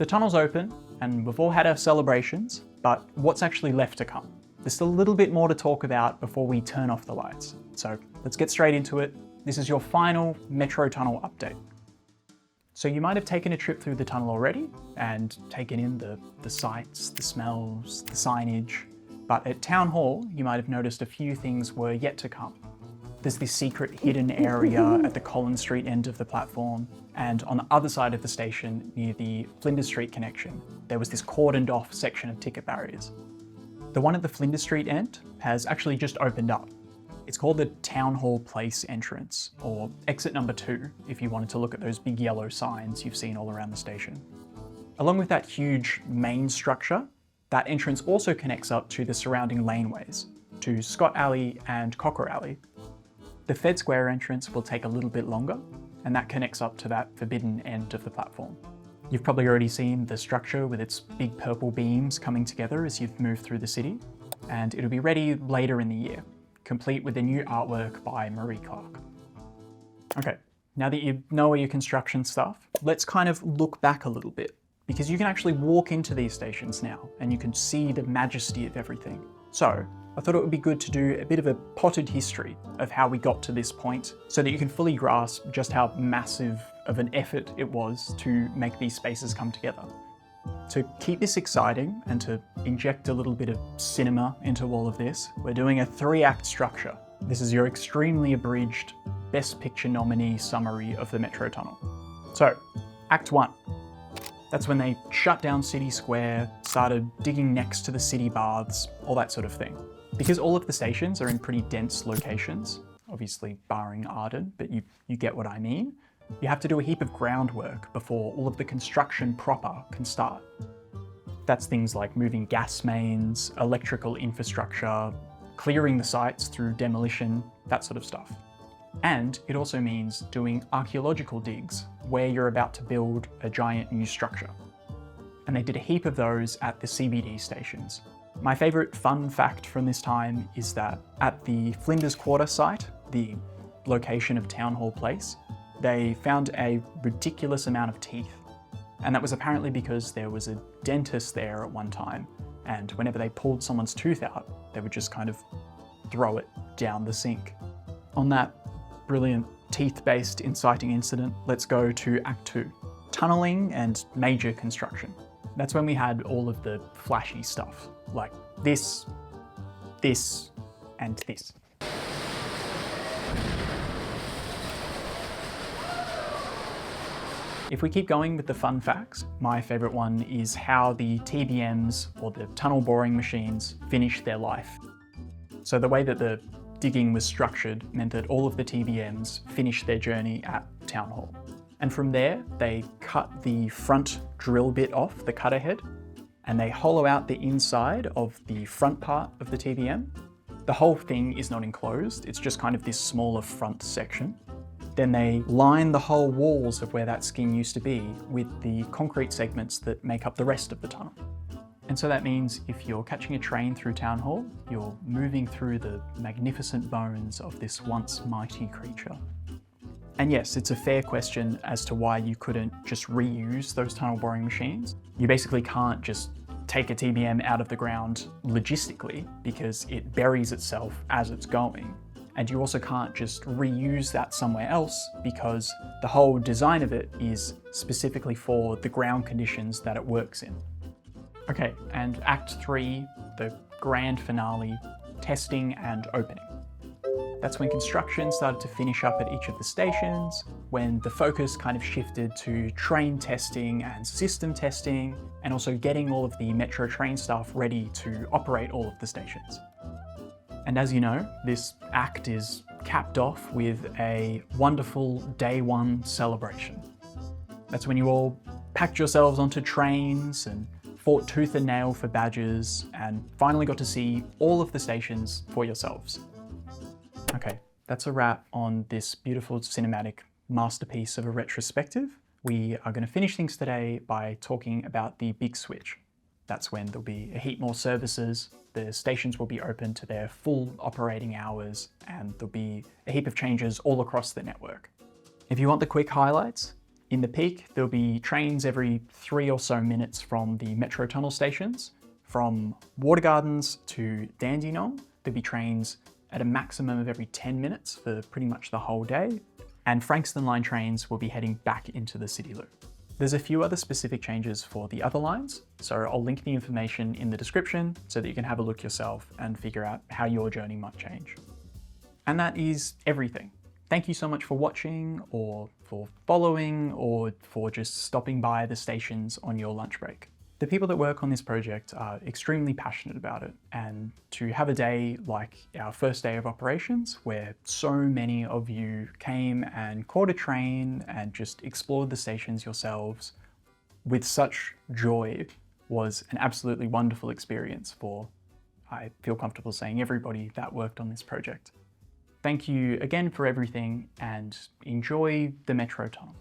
The tunnel's open and we've all had our celebrations, but what's actually left to come? There's a little bit more to talk about before we turn off the lights. So let's get straight into it. This is your final Metro Tunnel update. So you might have taken a trip through the tunnel already and taken in the sights, the smells, the signage, but at Town Hall, you might have noticed a few things were yet to come. There's this secret hidden area at the Collins Street end of the platform, and on the other side of the station, near the Flinders Street connection, there was this cordoned off section of ticket barriers. The one at the Flinders Street end has actually just opened up. It's called the Town Hall Place entrance, or exit number 2, if you wanted to look at those big yellow signs you've seen all around the station. Along with that huge main structure, that entrance also connects up to the surrounding laneways, to Scott Alley and Cocker Alley. The Fed Square entrance will take a little bit longer, and that connects up to that forbidden end of the platform. You've probably already seen the structure with its big purple beams coming together as you've moved through the city, and it'll be ready later in the year, complete with the new artwork by Marie Clark. Okay, now that you know all your construction stuff, let's kind of look back a little bit, because you can actually walk into these stations now, and you can see the majesty of everything. So, I thought it would be good to do a bit of a potted history of how we got to this point so that you can fully grasp just how massive of an effort it was to make these spaces come together. To keep this exciting and to inject a little bit of cinema into all of this, we're doing a 3-act structure. This is your extremely abridged Best Picture nominee summary of the Metro Tunnel. So, Act 1. That's when they shut down City Square, started digging next to the city baths, all that sort of thing. Because all of the stations are in pretty dense locations, obviously barring Arden, but you get what I mean, you have to do a heap of groundwork before all of the construction proper can start. That's things like moving gas mains, electrical infrastructure, clearing the sites through demolition, that sort of stuff. And it also means doing archaeological digs where you're about to build a giant new structure. And they did a heap of those at the CBD stations. My favourite fun fact from this time is that at the Flinders Quarter site, the location of Town Hall Place, they found a ridiculous amount of teeth. And that was apparently because there was a dentist there at one time, and whenever they pulled someone's tooth out, they would just kind of throw it down the sink. On that brilliant teeth-based inciting incident, let's go to Act 2, tunnelling and major construction. That's when we had all of the flashy stuff, like this, this, and this. If we keep going with the fun facts, my favourite one is how the TBMs, or the tunnel boring machines, finished their life. So the way that the digging was structured meant that all of the TBMs finished their journey at Town Hall. And from there, they cut the front drill bit off, the cutter head, and they hollow out the inside of the front part of the TBM. The whole thing is not enclosed, it's just kind of this smaller front section. Then they line the whole walls of where that skin used to be with the concrete segments that make up the rest of the tunnel. And so that means if you're catching a train through Town Hall, you're moving through the magnificent bones of this once mighty creature. And yes, it's a fair question as to why you couldn't just reuse those tunnel boring machines. You basically can't just take a TBM out of the ground logistically because it buries itself as it's going. And you also can't just reuse that somewhere else because the whole design of it is specifically for the ground conditions that it works in. Okay, and Act 3, the grand finale, testing and opening. That's when construction started to finish up at each of the stations, when the focus kind of shifted to train testing and system testing, and also getting all of the Metro train staff ready to operate all of the stations. And as you know, this act is capped off with a wonderful day one celebration. That's when you all packed yourselves onto trains and fought tooth and nail for badges and finally got to see all of the stations for yourselves. Okay, that's a wrap on this beautiful cinematic masterpiece of a retrospective. We are going to finish things today by talking about the big switch. That's when there'll be a heap more services, the stations will be open to their full operating hours, and there'll be a heap of changes all across the network. If you want the quick highlights, In the peak, there'll be trains every 3 or so minutes from the metro tunnel stations. From Water Gardens to Dandenong, there'll be trains at a maximum of every 10 minutes for pretty much the whole day. And Frankston line trains will be heading back into the City Loop. There's a few other specific changes for the other lines, so I'll link the information in the description so that you can have a look yourself and figure out how your journey might change. And that is everything. Thank you so much for watching, or for following, or for just stopping by the stations on your lunch break. The people that work on this project are extremely passionate about it, and to have a day like our first day of operations, where so many of you came and caught a train and just explored the stations yourselves with such joy, was an absolutely wonderful experience for, I feel comfortable saying, everybody that worked on this project. Thank you again for everything, and enjoy the Metro Tunnel.